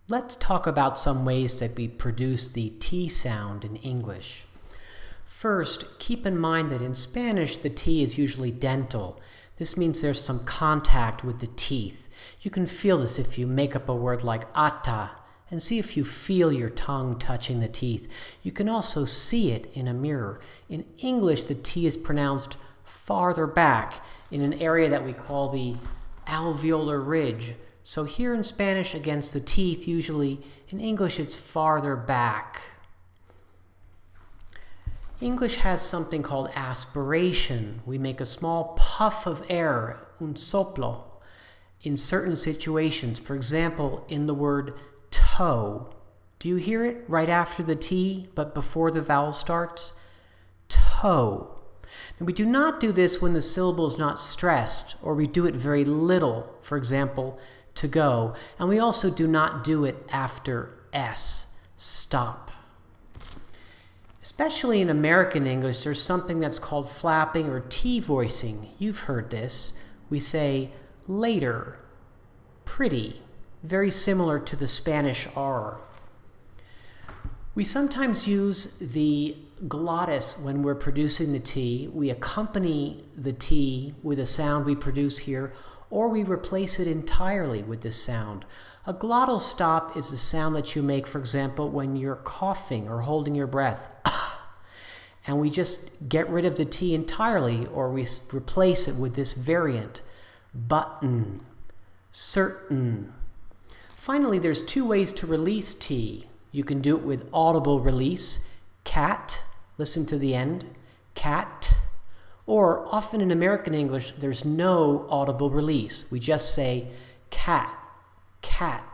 Let's talk about some ways that we produce the T sound in English. First, keep in mind that in Spanish, the T is usually dental. This means there's some contact with the teeth. You can feel this if you make up a word like ata, and see if you feel your tongue touching the teeth. You can also see it in a mirror. In English, the T is pronounced farther back in an area that we call the alveolar ridge. So here in Spanish, against the teeth, usually in English it's farther back. English has something called aspiration. We make a small puff of air, un soplo, in certain situations. For example, in the word toe. Do you hear it right after the T, but before the vowel starts? Toe. Now, we do not do this when the syllable is not stressed, or we do it very little, for example, to go. And we also do not do it after S, stop. Especially in American English, there's something that's called flapping or T voicing. You've heard this. We say later, pretty, very similar to the Spanish R. We sometimes use the glottis when we're producing the T. We accompany the T with a sound we produce here, or we replace it entirely with this sound. A glottal stop is the sound that you make, for example, when you're coughing or holding your breath. And we just get rid of the T entirely, or we replace it with this variant. Button, certain. Finally, there's two ways to release T. You can do it with audible release, cat, listen to the end, cat. Or often in American English, there's no audible release. We just say cat, cat.